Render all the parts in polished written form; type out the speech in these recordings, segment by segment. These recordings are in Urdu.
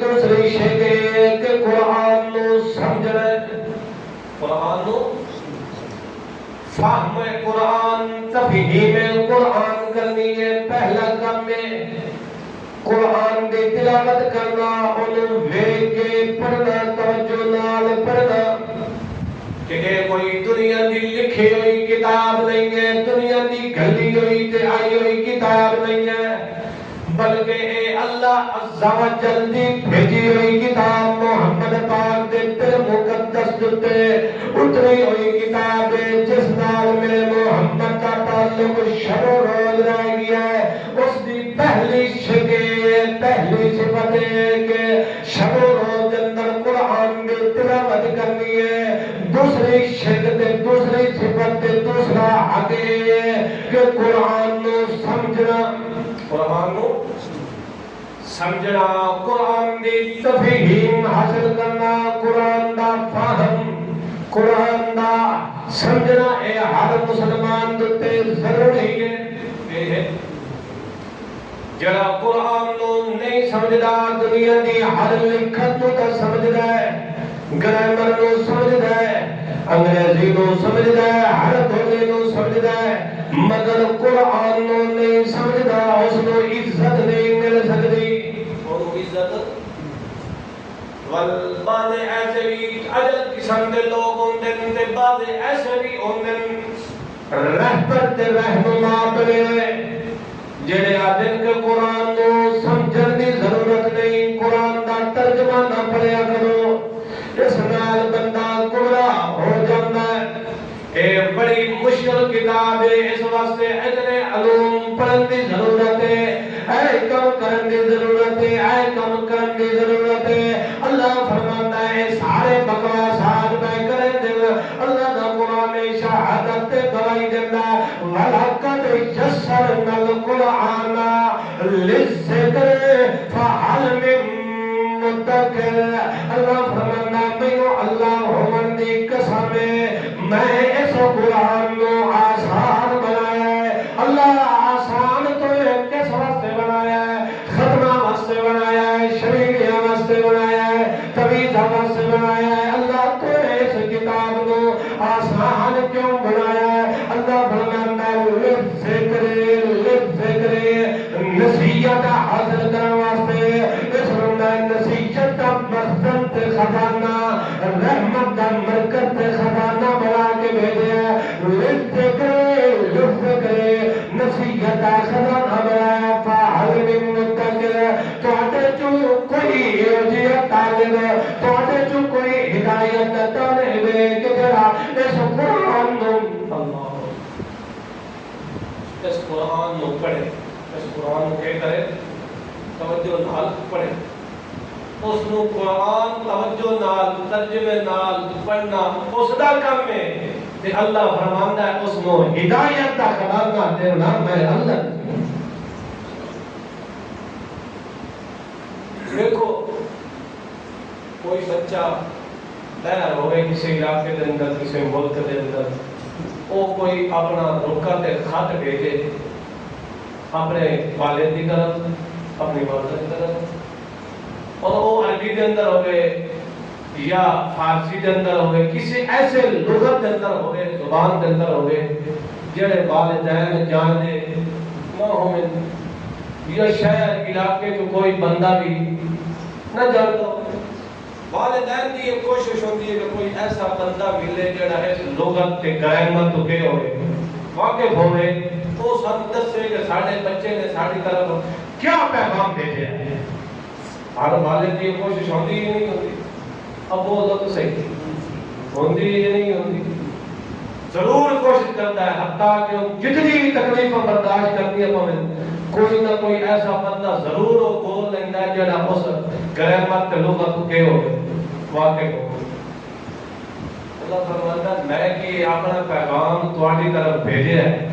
دوسری شے کہ قرآن نو سمجھنا، قرآن نو فہم قرآن، تفہیم قرآن کرنی ہے۔ پہلا کام ہے قرآن دی تلاوت کرنا، انہوں ویکھ کے پڑھنا، توجہ نال پڑھنا کہ کوئی دنیا دی لکھی ہوئی کتاب نہیں ہے، دنیا دی گھلی ہوئی تے آئی ہوئی کتاب نہیں ہے، بلکہ اے اللہ عز و جل دی بھیجی ہوئی کتاب محمد پاک دے دل مقدس تے اتری ہوئی کتاب ہے، جس نال میرے محمد کا تعلق شب و روز رہ گیا ہے۔ اس دی پہلی شکل، پہلی صفت ہے کہ شب و روز اندر قرآن دی تلاوت کرنی ہے۔ دوسری شکل، دوسری صفت، دوسرا حق ہے کہ قرآن نو سمجھنا، قرآن نو سمجھنا، قرآن دی تفہیم حاصل کرنا، قرآن دا فہم، قرآن دا سمجھنا اے ہر مسلمان تے ضروری ہے۔ جڑا قرآن نو نہیں سمجھدا دنیا دی ہر لکھت نو تے سمجھدا ہے، گرامر نو سمجھدا ہے، انگریزی نو سمجھدا ہے، ہر بولی نو سمجھدا ہے، مگر قرآن نو نہیں سمجھدا، اس نو عزت نہیں مل سکتی۔ اور عزت بعض ایسے بھی عجل قسم دے لوگ ہوندے تے بعض ایسے بھی ہوندے رہبر تے رہنما بنے ہوئے جڑے آدھن کے قرآن نو سمجھن دی ضرورت نہیں، قرآن دا ترجمہ نہ پڑھیا کرو، اس نال بندہ گمراہ ہو جاتا ہے۔ اے بڑی مشکل کتاب ہے، اس واسطے اتنے علوم پڑھن دی ضرورت ہے، اے کم کرن دی ضرورت ہے، اے کم کرن دی ضرورت ہے۔ اللہ فرماتا ہے سارے بکواسات میں کریں دے، اللہ دا قرآن شہادت گواہی دیتا ہے وَلَقَدْ يَسَّرْنَا الْقُرْآنَ لِلذِّكْرِ فَهَلْ مِن مدکر۔ اللہ فرمانا میں اللہ ہومن دی قسم میں اس قرآن کو آسان بنایا ہے۔ اللہ آسان تو کس واسطے بنایا ہے؟ ختمہ واسطے بنایا ہے، شریعہ واسطے بنایا ہے، تویزہ واسطے بنایا ہے۔ اللہ تو اس کتاب کو آسان کیوں بنایا ہے؟ اللہ فرمانا لِلذِّکْرِ نصیحت حاصل کرنے واسطے، اس میں نصیحت کا مقصد خزانہ، رحمت کا مرکز خزانہ بنا کے بھیجے ہیں۔ لِلذِّکْرِ نصیحت کا خزانہ بنایا۔ فَهَلْ مِن مُدَّکِرٍ، تواڈے چوں کوئی ہدایت طالب، تواڈے چوں کوئی ہدایت طالب کہ جڑا اس قرآن نو اس قرآن نو پڑھے، اس قرآن کو کیا کرے؟ توجہ نال پڑھے، اس نو قرآن توجہ نال ترجمے نال پڑھنا اس دا کام ہے تے اللہ فرماندا ہے اس نو ہدایت دا خزانہ دینا میں اللہ۔ دیکھو کوئی بچہ باہر ہوئے کسی علاقے دے اندر، کسی ملک دے اندر، وہ کوئی اپنا رکا تے خط بھیجے اپنے والد کی طرف، اپنی والدہ کی طرف، اور وہ عربی کے اندر ہوئے یا فارسی کے اندر ہوئے، کسی ایسے لغت کے اندر ہوئے، زبان کے اندر ہوئے جڑے والدین جانے نہ ہوئے، یا شہر علاقے کو کوئی بندہ بھی نہ جانتا ہو۔ والدین کی یہ کوشش ہوتی ہے کہ کوئی ایسا بندہ ملے جڑا اس لغت کے گرامر تو کے ہوئے واقف ہوئے، تو سب دسے کہ ساڑھے بچے نے ساڑھی طرف کیا پیغام بھیجے ہیں۔ ہر والد کی یہ کوشش ہوتی ہی نہیں ہوتی، اب بولو تو صحیح ہوتی ہی نہیں ہوتی، ضرور کوشش کرتا ہے، حتیٰ کہ جتنی بھی تکلیفیں برداشت کرتی ہے کوئی نہ کوئی ایسا بندہ ضرور وہ بول لینا ہے جڑا اس گرامر تے لغت کے ہوئے واقف ہو۔ اللہ فرماتا ہے میں کہ اپنا پیغام تواڈی طرف بھیجے ہے،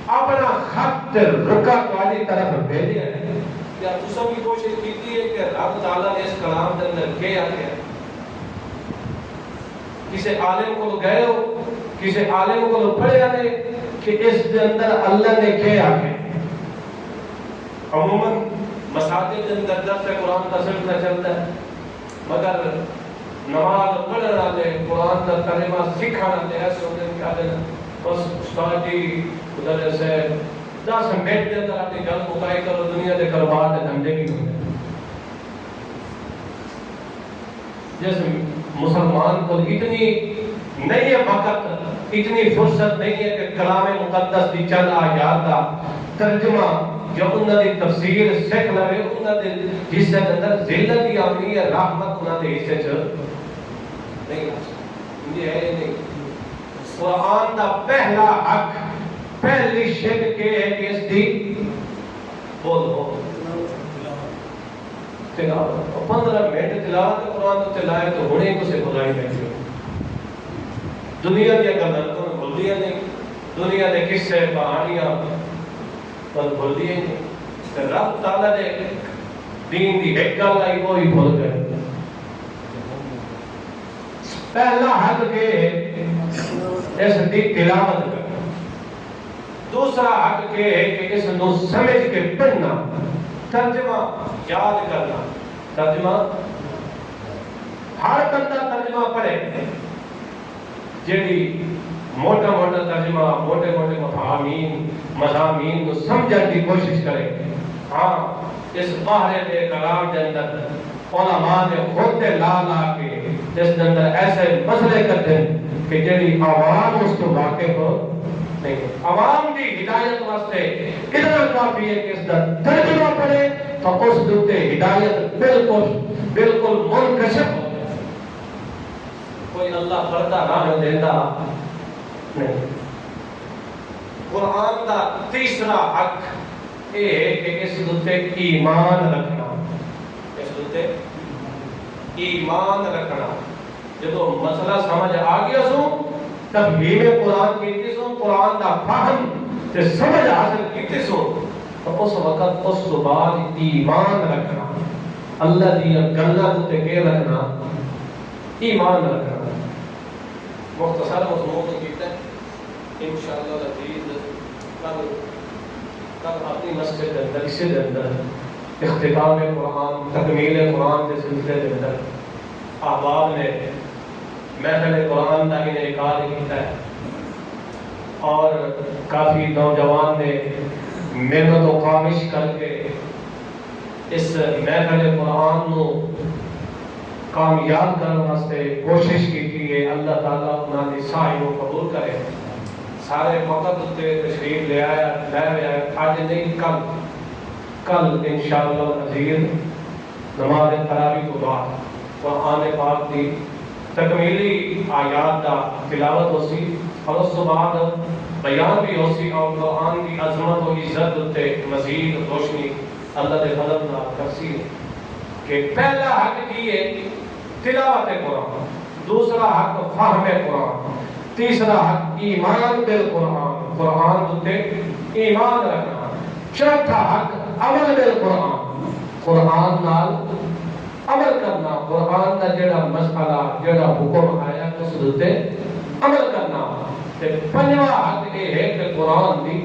اپنا خط رکا تواڈی طرف بھیجے ہے۔ کیا تساں بھی کوشش کیتی ہے کہ رب تعالیٰ نے اس کلام کے اندر کیا ہے؟ کسی عالم کو گئے ہو، کسی عالم کو پڑھیا نے کہ اس کے اندر اللہ نے کیا ہے؟ عموماً مساجد کے اندر درس قرآن کا سلسلہ چلتا ہے، مگر نماز پڑھنے والے قرآن کا ترجمہ سیکھنے والے ایسے ہوتے ہیں کہ بس استاد جی ادھر سے 10 منٹ کے اندر اپنی گل مکائی کرو، دنیا کے کاروبار کے دھندے بھی ہوتے ہیں۔ جس مسلمان کو اتنی نہیں ہے وقت، اتنی فرصت نہیں ہے کہ کلام مقدس کی چند آیات کا ترجمہ جو انہوں نے تفسیر سکھ لے، انہوں نے جس کے اندر ذلت ہی آنی ہے، رحمت انہوں نے حصے چ نہیں یہ ہے نہیں۔ قرآن کا پہلا حق، پہلی شک کے ہے کہ اس دی بولو تلاوت 15 منٹ تلاوت قرآن تو چلائے تو ہونے کو سے بلائی بیٹھے دنیا کی گلاں تو بھولدی نہیں، دنیا کے قصے کہانیاں پر بھولدی نہیں، تے رب تعالی نے دین دی ایک گل آئی وہ ہی بھول گئے۔ پہلا حق کے اس دی تلاوت کرنا، دوسرا حق کے ہے کہ اس نو سمجھ کے پڑھنا، ترجمہ یاد کرنا۔ ترجمہ ہر بندہ ترجمہ پڑھے، جیڑی موٹا موٹا ترجمہ، موٹے موٹے مفاہیم مضامین کو سمجھنے کی کوشش کرے۔ ہاں اس باہر کے کلام کے اندر علماء نے خود لا لا کے اس کے اندر ایسے مسئلے کرتے ہیں کہ جیڑی عوام اس کو واقف ہو نہیں۔ عوام کی ہدایت واسطے کتنا کافی ہے کہ اس کا ترجمہ پڑھے تو اس دوتے ہدایت بالکل منکشف ہو جائے۔ کوئی اللہ پردہ نہ دیتا نہیں۔ قرآن کا تیسرا حق یہ ہے کہ اس دوتے ایمان رکھنا، اس دوتے ایمان رکھنا۔ جب مسئلہ سمجھ آ گیا سو تفہیم قرآن کی سو، قرآن کا فہم تے سمجھ حاصل کی سو، تو اس وقت اس تو بعد ایمان رکھنا، اللہ دی گلاں تے کے رکھنا، ایمان رکھنا۔ مختصر مضمون کیتا ہے انشاءاللہ العزیز کل اپنی مسجد کے اندر اسی کے اندر اختتام قرآن، تکمیل قرآن کے سلسلے کے اندر احباب نے محفل قرآن کا انعقاد کیتا ہے اور کافی نوجوان نے محنت و کاوش کر کے اس محفل قرآن کو کامیاب کرنے واسطے کوشش کی ہے۔ اللہ تعالیٰ انہوں نے سعی کو قبول کرے۔ سارے وقت اتنے تشریف لے آیا آج نہیں کل انشاءاللہ العزیز نماز تراویح کو بعد قرآن پاک کی تکمیلی آیات کا تلاوت ہو سی اور اس بعد بیان بھی ہو سی اور قرآن کی عظمت و عزت اتنے مزید روشنی اللہ کے فضل نہ کرسی کہ پہلا حق یہ تلاوت قرآن، دوسرا حق فہم قرآن، تیسرا حق ایمان بالقرآن، قرآن تے ایمان رکھنا، چوتھا حق عمل بالقرآن، قرآن نال عمل کرنا، قرآن کا جڑا مسئلہ جڑا حکم آیا اس تے عمل کرنا۔ تے پنجواں حق یہ ہے کہ قرآن دی